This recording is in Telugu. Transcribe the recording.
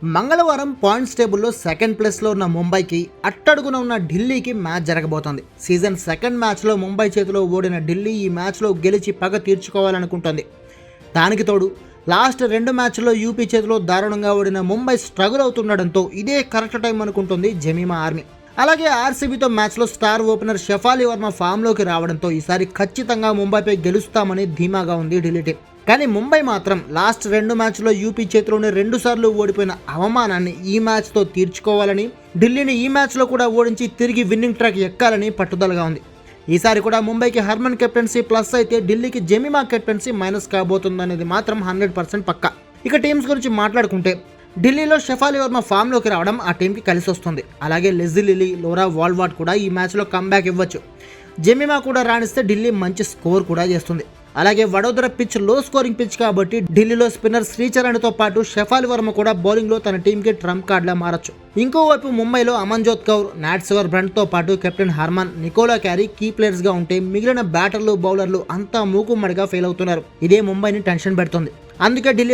మంగళవారం పాయింట్స్ టేబుల్లో సెకండ్ ప్లేస్లో ఉన్న ముంబైకి అట్టడుగున ఉన్న ఢిల్లీకి మ్యాచ్ జరగబోతోంది. సీజన్ సెకండ్ మ్యాచ్లో ముంబై చేతిలో ఓడిన ఢిల్లీ ఈ మ్యాచ్లో గెలిచి పగ తీర్చుకోవాలనుకుంటోంది. దానికి తోడు లాస్ట్ 2 మ్యాచ్ల్లో యూపీ చేతిలో దారుణంగా ఓడిన ముంబై స్ట్రగుల్ అవుతుండడంతో ఇదే కరెక్ట్ టైం అనుకుంటుంది జమీమా ఆర్మీ. అలాగే ఆర్సీబీతో మ్యాచ్లో స్టార్ ఓపెనర్ షెఫాలి వర్మ ఫామ్లోకి రావడంతో ఈసారి ఖచ్చితంగా ముంబైపై గెలుస్తామని ధీమాగా ఉంది ఢిల్లీ టీం. కానీ ముంబై మాత్రం లాస్ట్ 2 మ్యాచ్లో యూపీ చేతిలోనే 2 సార్లు ఓడిపోయిన అవమానాన్ని ఈ మ్యాచ్తో తీర్చుకోవాలని, ఢిల్లీని ఈ మ్యాచ్లో కూడా ఓడించి తిరిగి విన్నింగ్ ట్రాక్ ఎక్కాలని పట్టుదలగా ఉంది. ఈసారి కూడా ముంబైకి హర్మన్ కెప్టెన్సీ ప్లస్ అయితే ఢిల్లీకి జమీమా కెప్టెన్సీ మైనస్ కాబోతుందనేది మాత్రం 100% పక్కా. ఇక టీమ్స్ గురించి మాట్లాడుకుంటే ఢిల్లీలో షెఫాలి వర్మ ఫామ్లోకి రావడం ఆ టీంకి కలిసి వస్తుంది. అలాగే లెస్లీ లిలీ, లోరా వాల్వాట్ కూడా ఈ మ్యాచ్లో కమ్బ్యాక్ ఇవ్వచ్చు. జమీమా కూడా రాణిస్తే ఢిల్లీ మంచి స్కోర్ కూడా చేస్తుంది. అలాగే వడోదర పిచ్ లో స్కోరింగ్ పిచ్ కాబట్టి ఢిల్లీలో స్పిన్నర్ శ్రీచరణ్తో పాటు షెఫాలి వర్మ కూడా బౌలింగ్లో తన టీంకి ట్రంప్ కార్డ్లా మారచ్చు. ఇంకోవైపు ముంబైలో అమన్జోత్ కౌర్, నాట్సెవర్ బ్రంట్తో పాటు captain Harman, Nicola Carey key ప్లేయర్స్గా ఉంటే మిగిలిన బ్యాటర్లు, బౌలర్లు అంతా మూకుమ్మడిగా ఫెయిల్ అవుతున్నారు. ఇదే ముంబైని టెన్షన్ పెడుతుంది. అందుకే ఢిల్లీ